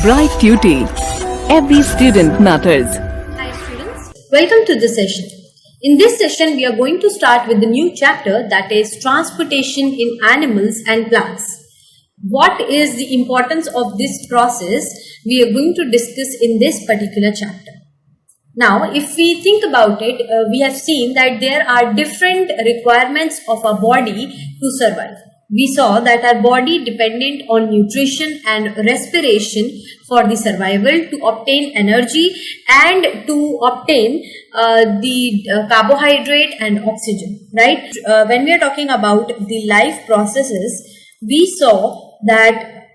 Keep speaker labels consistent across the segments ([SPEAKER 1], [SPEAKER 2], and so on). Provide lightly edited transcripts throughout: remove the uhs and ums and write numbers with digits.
[SPEAKER 1] Bright Tuty. Every student matters.
[SPEAKER 2] Hi students, welcome to this session. In this session, we are going to start with the new chapter, that is transportation in animals and plants. What is the importance of this process we are going to discuss in this particular chapter. Now, if we think about it, we have seen that there are different requirements of our body to survive. We saw that our body dependent on nutrition and respiration for the survival, to obtain energy and to obtain the carbohydrate and oxygen, right? When we are talking about the life processes, we saw that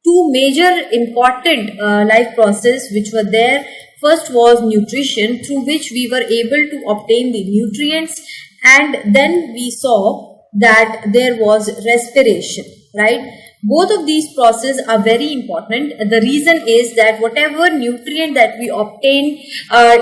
[SPEAKER 2] two major important life processes which were there. First was nutrition, through which we were able to obtain the nutrients, and then we saw that there was respiration, right? Both of these processes are very important. The reason is that whatever nutrient that we obtain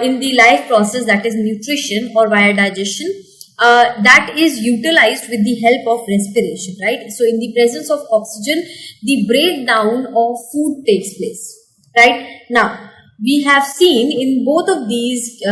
[SPEAKER 2] in the life process, that is nutrition or via digestion, that is utilized with the help of respiration, right? So in the presence of oxygen, the breakdown of food takes place, right? Now, we have seen in both of these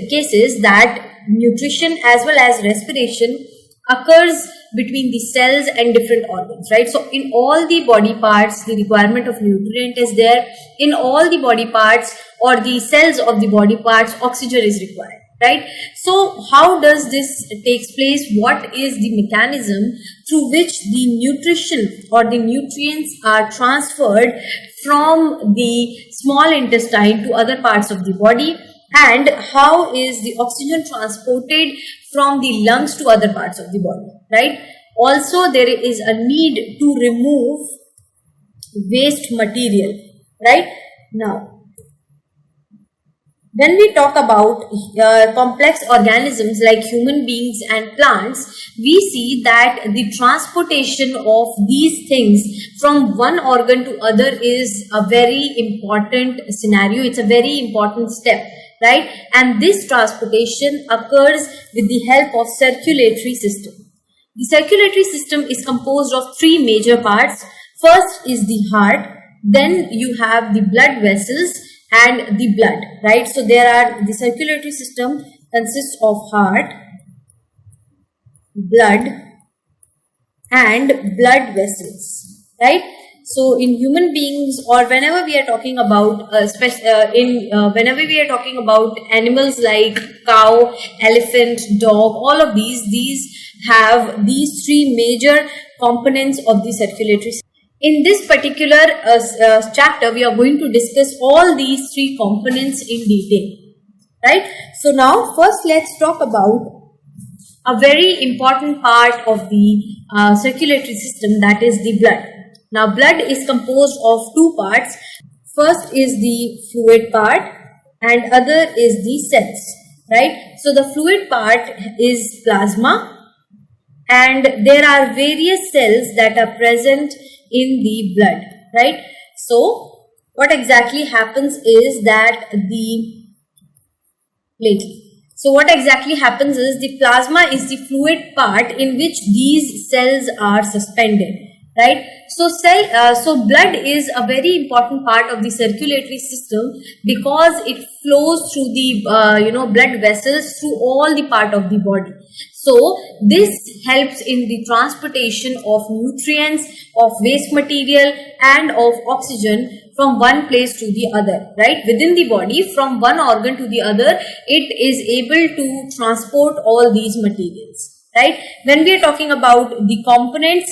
[SPEAKER 2] cases that nutrition as well as respiration occurs between the cells and different organs, right? So in all the body parts, the requirement of nutrient is there. In all the body parts or the cells of the body parts, oxygen is required, right? So how does this takes place? What is the mechanism through which the nutrition or the nutrients are transferred from the small intestine to other parts of the body, and how is the oxygen transported from the lungs to other parts of the body, right? Also, there is a need to remove waste material, right? Now, when we talk about complex organisms like human beings and plants, we see that the transportation of these things from one organ to other is a very important scenario. It's a very important step, right? And this transportation occurs with the help of circulatory system. The circulatory system is composed of three major parts. First is the heart, then you have the blood vessels and the blood, right? So the circulatory system consists of heart, blood and blood vessels, right? So in human beings, or whenever we are talking about whenever we are talking about animals like cow, elephant, dog, all of these have these three major components of the circulatory system. In this particular chapter, we are going to discuss all these three components in detail, right? So now first let's talk about a very important part of the circulatory system, that is the blood. Now, blood is composed of two parts. First is the fluid part and other is the cells, right? So the fluid part is plasma, and there are various cells that are present in the blood, right? So what exactly happens is that the plasma is the fluid part in which these cells are suspended, right? So blood is a very important part of the circulatory system because it flows through the blood vessels through all the part of the body. So this helps in the transportation of nutrients, of waste material and of oxygen from one place to the other, right? Within the body, from one organ to the other, it is able to transport all these materials, right? When we are talking about the components,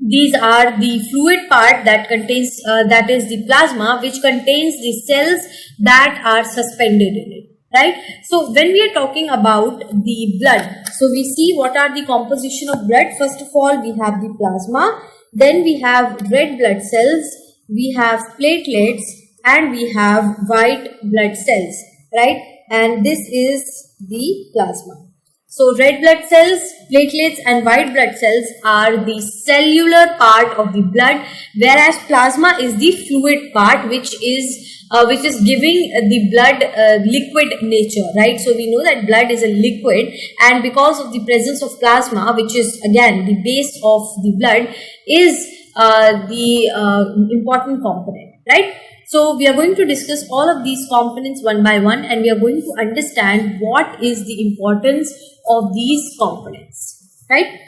[SPEAKER 2] these are the fluid part that contains, that is the plasma, which contains the cells that are suspended in it, right? So when we are talking about the blood, so we see what are the composition of blood. First of all, we have the plasma, then we have red blood cells, we have platelets, and we have white blood cells, right? And this is the plasma. So red blood cells, platelets and white blood cells are the cellular part of the blood, whereas plasma is the fluid part which is giving the blood liquid nature, right? So we know that blood is a liquid, and because of the presence of plasma, which is again the base of the blood, is the important component, right? So we are going to discuss all of these components one by one, and we are going to understand what is the importance of these components, right?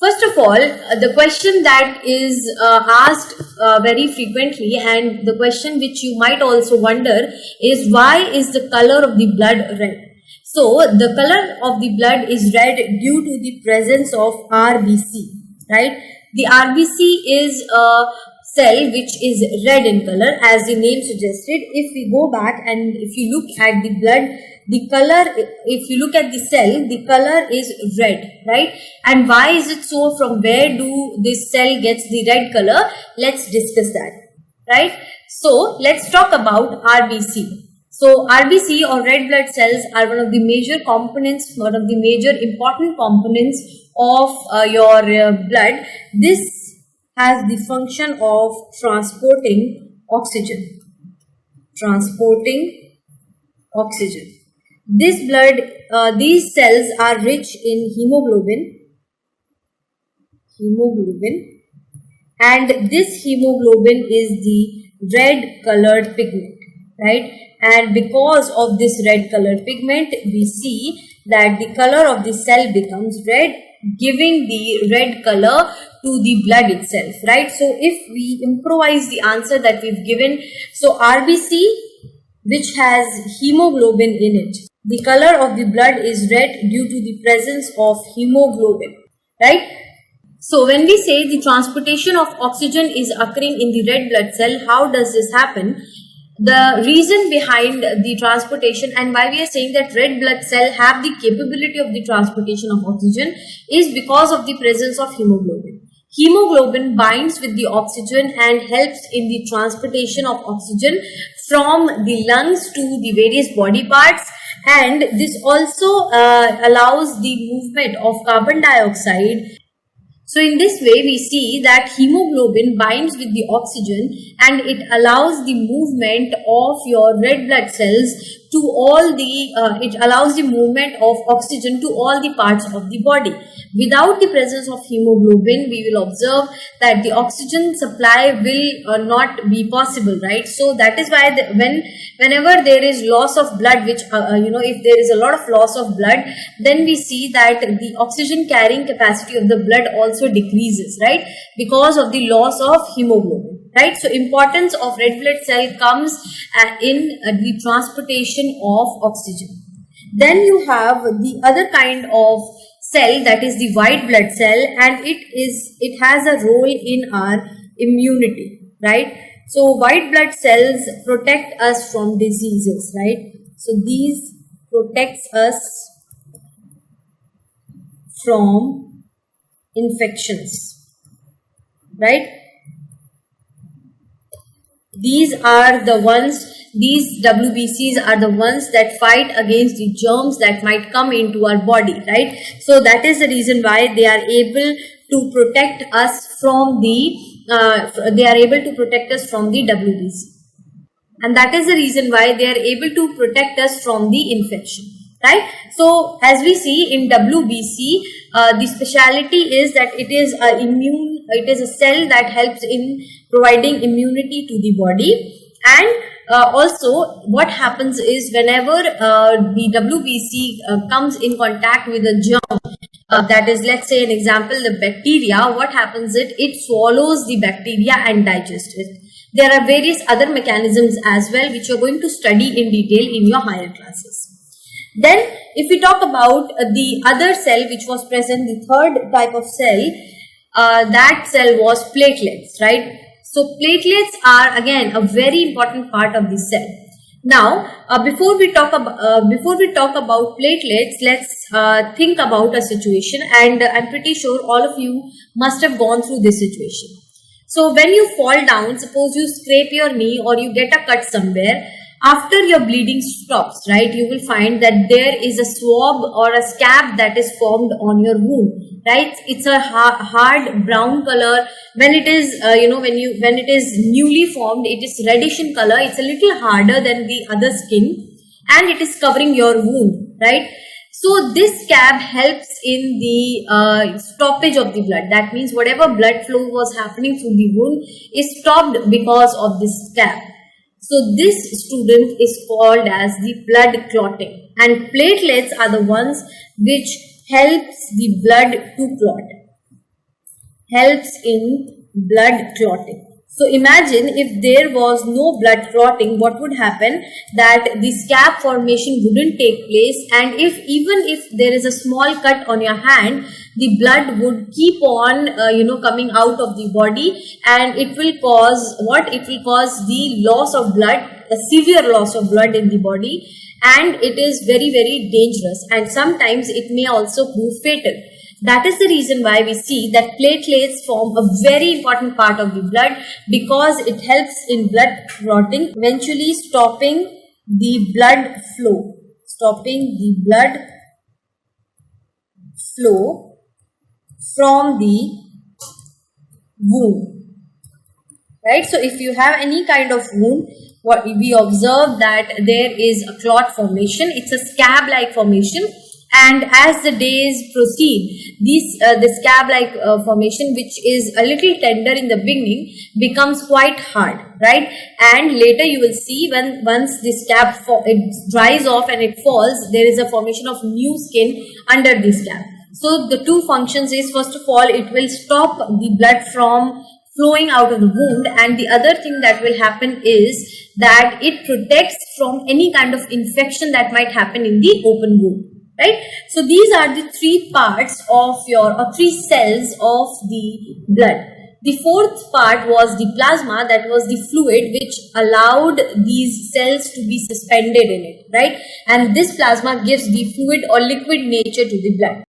[SPEAKER 2] First of all, the question that is asked very frequently, and the question which you might also wonder, is why is the color of the blood red? So the color of the blood is red due to the presence of RBC, right? The RBC is a cell which is red in color, as the name suggested. If we go back and if you look at the blood, the color, if you look at the cell, the color is red, right? And why is it so? From where do this cell gets the red color? Let's discuss that, right? So let's talk about RBC. So RBC, or red blood cells, are one of the major components, one of the major important components of your blood. This has the function of transporting oxygen. This blood, these cells are rich in hemoglobin, and this hemoglobin is the red colored pigment, right? And because of this red colored pigment, we see that the color of the cell becomes red, giving the red color to the blood itself, right? So if we improvise the answer that we've given, so RBC, which has hemoglobin in it, the color of the blood is red due to the presence of hemoglobin, right? So when we say the transportation of oxygen is occurring in the red blood cell, how does this happen? The reason behind the transportation, and why we are saying that red blood cell have the capability of the transportation of oxygen, is because of the presence of hemoglobin. Hemoglobin binds with the oxygen and helps in the transportation of oxygen from the lungs to the various body parts, and this also allows the movement of carbon dioxide. So in this way, we see that hemoglobin binds with the oxygen and it allows the movement of your red blood cells to all the, it allows the movement of oxygen to all the parts of the body. Without the presence of hemoglobin, we will observe that the oxygen supply will not be possible, right? So that is why whenever there is loss of blood, which, if there is a lot of loss of blood, then we see that the oxygen carrying capacity of the blood also decreases, right? Because of the loss of hemoglobin, right? So importance of red blood cell comes in the transportation of oxygen. Then you have the other kind of cell, that is the white blood cell, and it has a role in our immunity, right? So white blood cells protect us from diseases, right? So these protects us from infections, right? These are the ones, these WBCs are the ones that fight against the germs that might come into our body, right? So that is the reason why they are able to protect us from the, WBC. And that is the reason why they are able to protect us from the infection, right? So as we see in WBC, the speciality is that it is a cell that helps in providing immunity to the body. And also what happens is whenever the WBC comes in contact with a germ, that is, let's say an example, the bacteria, what happens is it swallows the bacteria and digests it. There are various other mechanisms as well, which you're going to study in detail in your higher classes. Then if we talk about the other cell which was present, the third type of cell, that cell was platelets, right? So platelets are again a very important part of the cell. Now, before we talk about platelets, let's think about a situation, and I'm pretty sure all of you must have gone through this situation. So when you fall down, suppose you scrape your knee or you get a cut somewhere, after your bleeding stops, right, you will find that there is a swab or a scab that is formed on your wound, right? It's a hard brown color. When it is, when it is newly formed, it is reddish in color. It's a little harder than the other skin, and it is covering your wound, right? So this scab helps in the stoppage of the blood. That means whatever blood flow was happening through the wound is stopped because of this scab. So this student is called as the blood clotting, and platelets are the ones which helps the blood to clot, helps in blood clotting. So imagine if there was no blood clotting, what would happen? That the scab formation wouldn't take place, and even if there is a small cut on your hand, the blood would keep on coming out of the body, and it will cause what? It will cause the loss of blood, a severe loss of blood in the body, and it is very, very dangerous, and sometimes it may also prove fatal. That is the reason why we see that platelets form a very important part of the blood, because it helps in blood clotting, eventually stopping the blood flow, from the wound. Right? So if you have any kind of wound, what we observe that there is a clot formation. It's a scab-like formation, and as the days proceed, the scab-like formation, which is a little tender in the beginning, becomes quite hard, right? And later you will see, once the scab it dries off and it falls, there is a formation of new skin under the scab. So the two functions is, first of all, it will stop the blood from flowing out of the wound, and the other thing that will happen is that it protects from any kind of infection that might happen in the open wound. Right? So these are the three parts of three cells of the blood. The fourth part was the plasma, that was the fluid which allowed these cells to be suspended in it, right? And this plasma gives the fluid or liquid nature to the blood.